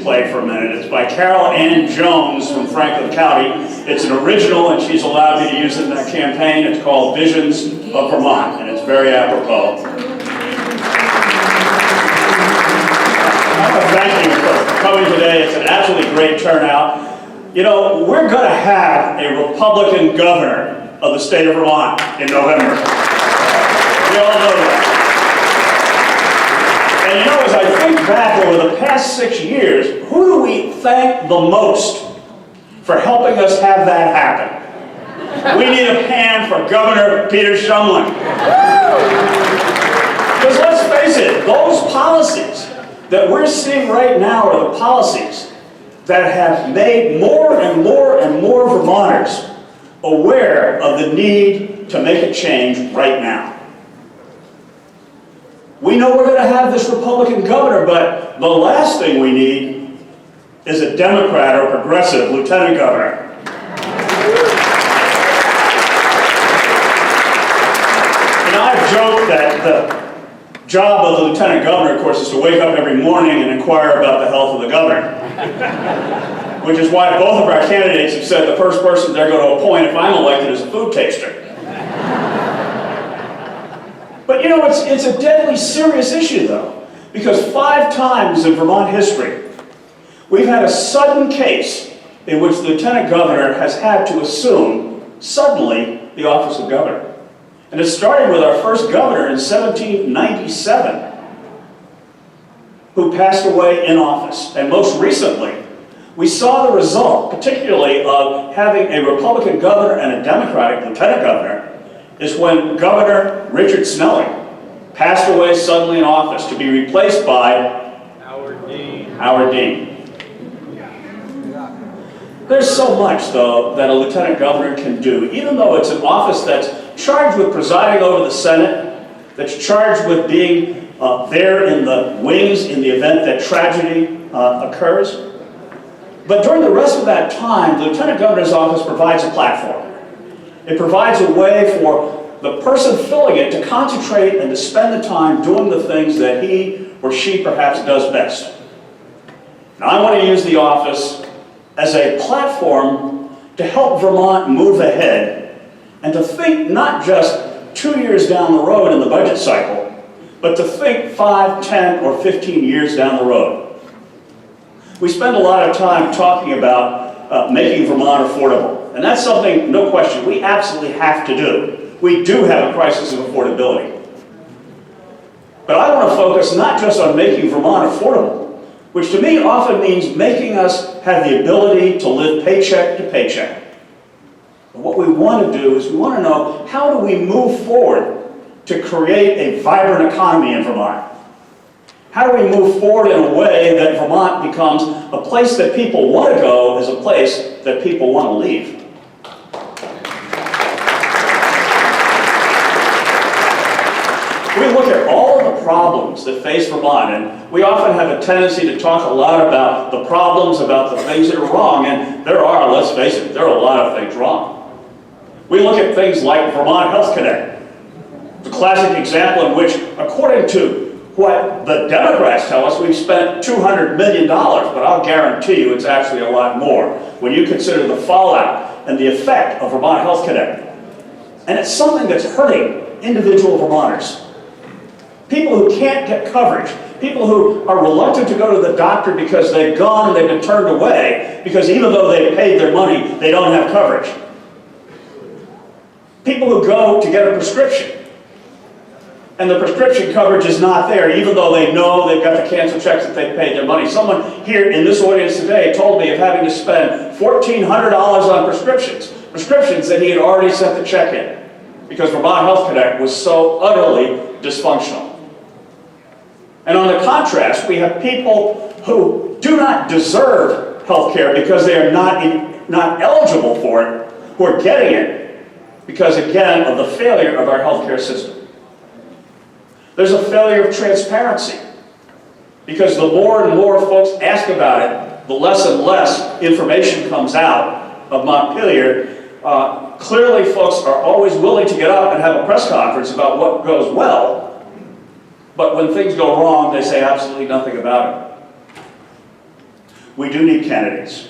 play for a minute. It's by Carol Ann Jones from Franklin County. It's an original, and she's allowed me to use it in that campaign. It's called Visions of Vermont, and it's very apropos. Thank you for coming today. It's an absolutely great turnout. You know, we're going to have a Republican governor of the state of Vermont in November. We all know that. And you know, as I think back over the past 6 years, who do we thank the most for helping us have that happen? We need a hand for Governor Peter Shumlin. Because let's face it, those policies that we're seeing right now are the policies that have made more and more and more Vermonters aware of the need to make a change right now. We know we're going to have this Republican governor, but the last thing we need is a Democrat or progressive lieutenant governor. And I've joked that the job of the lieutenant governor, of course, is to wake up every morning and inquire about the health of the governor. Which is why both of our candidates have said the first person they're going to appoint if I'm elected is a food taster. But you know, it's a deadly serious issue though, because 5 times in Vermont history, we've had a sudden case in which the lieutenant governor has had to assume, suddenly, the office of governor. And it started with our first governor in 1797, who passed away in office. And most recently, we saw the result, particularly of having a Republican governor and a Democratic lieutenant governor, is when Governor Richard Snelling passed away suddenly in office to be replaced by Howard Dean. There's so much, though, that a lieutenant governor can do, even though it's an office that's charged with presiding over the Senate, that's charged with being there in the wings in the event that tragedy occurs. But during the rest of that time, the lieutenant governor's office provides a platform. It provides a way for the person filling it to concentrate and to spend the time doing the things that he or she perhaps does best. Now, I want to use the office as a platform to help Vermont move ahead and to think not just 2 years down the road in the budget cycle, but to think 5, 10, or 15 years down the road. We spend a lot of time talking about making Vermont affordable. And that's something, no question, we absolutely have to do. We do have a crisis of affordability. But I want to focus not just on making Vermont affordable, which to me often means making us have the ability to live paycheck to paycheck. But what we want to do is we want to know, how do we move forward to create a vibrant economy in Vermont? How do we move forward in a way that Vermont becomes a place that people want to go as a place that people want to leave? We look at all of the problems that face Vermont, and we often have a tendency to talk a lot about the problems, about the things that are wrong, and there are, let's face it, there are a lot of things wrong. We look at things like Vermont Health Connect, the classic example in which, according to what the Democrats tell us, we've spent $200 million, but I'll guarantee you it's actually a lot more when you consider the fallout and the effect of Vermont Health Connect. And it's something that's hurting individual Vermonters. People who can't get coverage, people who are reluctant to go to the doctor because they've gone and they've been turned away because even though they've paid their money, they don't have coverage. People who go to get a prescription, and the prescription coverage is not there, even though they know they've got to cancel checks that they paid their money. Someone here in this audience today told me of having to spend $1,400 on prescriptions that he had already sent the check in, because Vermont Health Connect was so utterly dysfunctional. And on the contrast, we have people who do not deserve health care because they are not eligible for it, who are getting it because, again, of the failure of our healthcare system. There's a failure of transparency, because the more and more folks ask about it, the less and less information comes out of Montpelier. Clearly, folks are always willing to get up and have a press conference about what goes well, but when things go wrong, they say absolutely nothing about it. We do need candidates.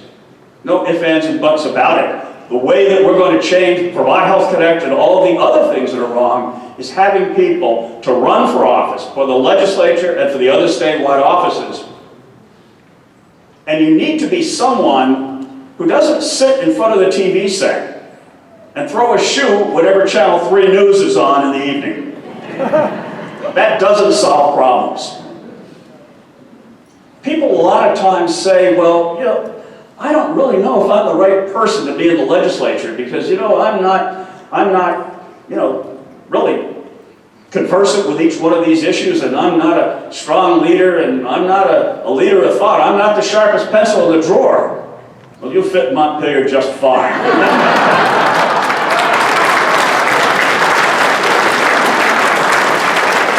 No ifs, ands, and buts about it. The way that we're going to change Vermont Health Connect and all of the other things that are wrong is having people to run for office, for the legislature and for the other statewide offices. And you need to be someone who doesn't sit in front of the TV set and throw a shoe whatever Channel 3 News is on in the evening. That doesn't solve problems. People a lot of times say, well, you know, I don't really know if I'm the right person to be in the legislature because, you know, I'm not, you know, really conversant with each one of these issues, and I'm not a strong leader, and I'm not a leader of thought. I'm not the sharpest pencil in the drawer. Well, you fit Montpelier just fine.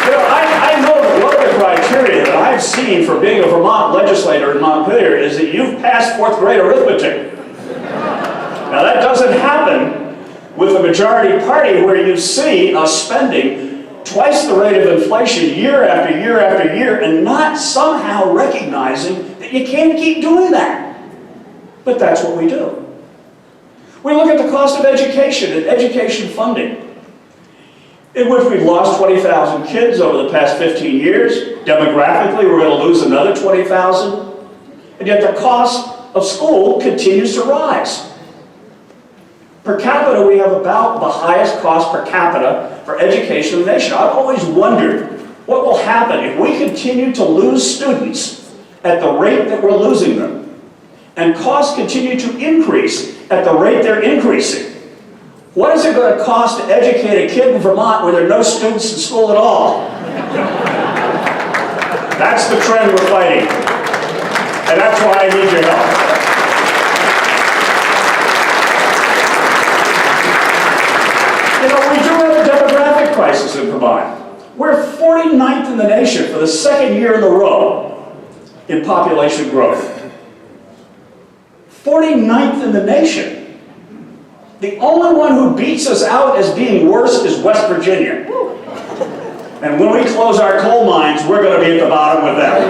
You know, I know that one of the criteria that I've seen for being a Vermont legislator in Montpelier is that you've passed 4th grade arithmetic. Now that doesn't happen with the majority party where you see us spending twice the rate of inflation year after year after year and not somehow recognizing that you can't keep doing that. But that's what we do. We look at the cost of education and education funding, in which we've lost 20,000 kids over the past 15 years. Demographically, we're going to lose another 20,000. And yet the cost of school continues to rise. Per capita, we have about the highest cost per capita for education in the nation. I've always wondered what will happen if we continue to lose students at the rate that we're losing them, and costs continue to increase at the rate they're increasing. What is it going to cost to educate a kid in Vermont where there are no students in school at all? That's the trend we're fighting. And that's why I need your help. You know, we do have a demographic crisis in Vermont. We're 49th in the nation for the second year in a row in population growth. 49th in the nation. The only one who beats us out as being worse is West Virginia. And when we close our coal mines, we're going to be at the bottom with them.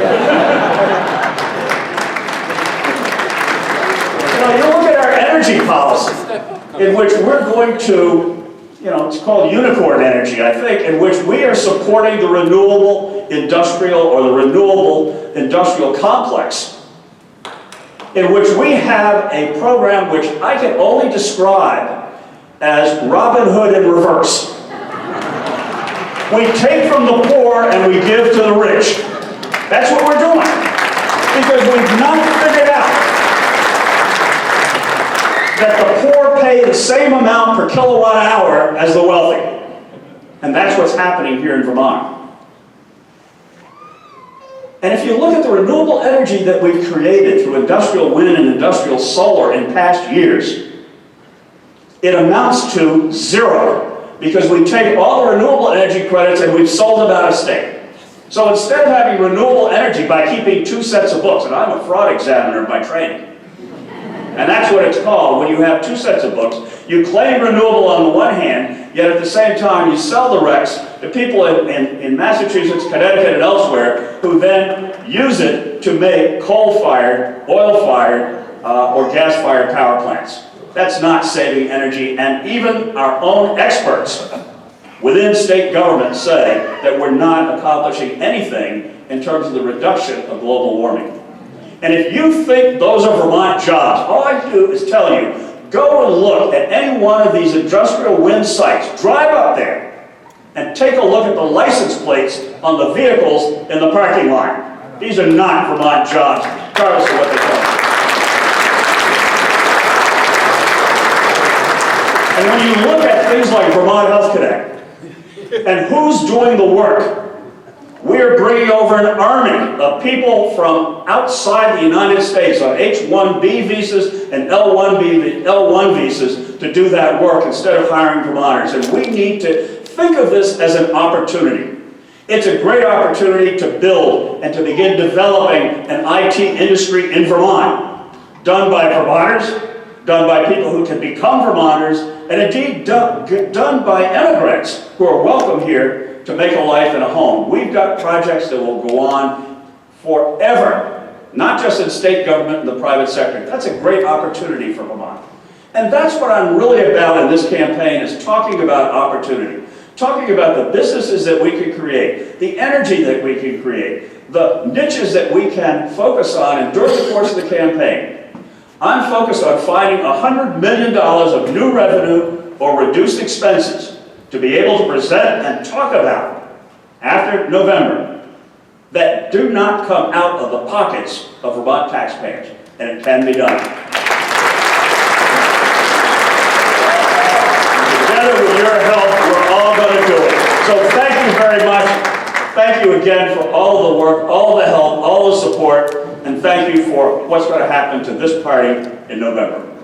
You know, you look at our energy policy, in which we're going to, you know, it's called unicorn energy, I think, in which we are supporting the renewable industrial or the renewable industrial complex, in which we have a program which I can only describe as Robin Hood in reverse. We take from the poor and we give to the rich. That's what we're doing. Because we've not figured out that the poor pay the same amount per kilowatt hour as the wealthy. And that's what's happening here in Vermont. And if you look at the renewable energy that we've created through industrial wind and industrial solar in past years, it amounts to zero, because we take all the renewable energy credits and we've sold them out of state. So instead of having renewable energy by keeping 2 sets of books, and I'm a fraud examiner by training, and that's what it's called, when you have 2 sets of books, you claim renewable on the one hand, yet at the same time you sell the RECs to people in Massachusetts, Connecticut, and elsewhere, who then use it to make coal-fired, oil-fired, or gas-fired power plants. That's not saving energy, and even our own experts within state government say that we're not accomplishing anything in terms of the reduction of global warming. And if you think those are Vermont jobs, all I do is tell you, go and look at any one of these industrial wind sites, drive up there, and take a look at the license plates on the vehicles in the parking lot. These are not Vermont jobs, regardless of what they call. And when you look at things like Vermont Health Connect, and who's doing the work, we're bringing over an army of people from outside the United States on H-1B visas and L-1 visas to do that work instead of hiring Vermonters. And we need to think of this as an opportunity. It's a great opportunity to build and to begin developing an IT industry in Vermont, done by Vermonters, done by people who can become Vermonters, and indeed done by immigrants who are welcome here to make a life and a home. We've got projects that will go on forever not just in state government and the private sector. That's a great opportunity for Vermont. And that's what I'm really about in this campaign, is talking about opportunity. Talking about the businesses that we can create, the energy that we can create, the niches that we can focus on. And during the course of the campaign, I'm focused on finding $100 million of new revenue or reduced expenses to be able to present and talk about after November that do not come out of the pockets of Vermont taxpayers. And it can be done. Together with your help, we're all going to do it. So thank you very much. Thank you again for all the work, all the help, all the support, and thank you for what's going to happen to this party in November.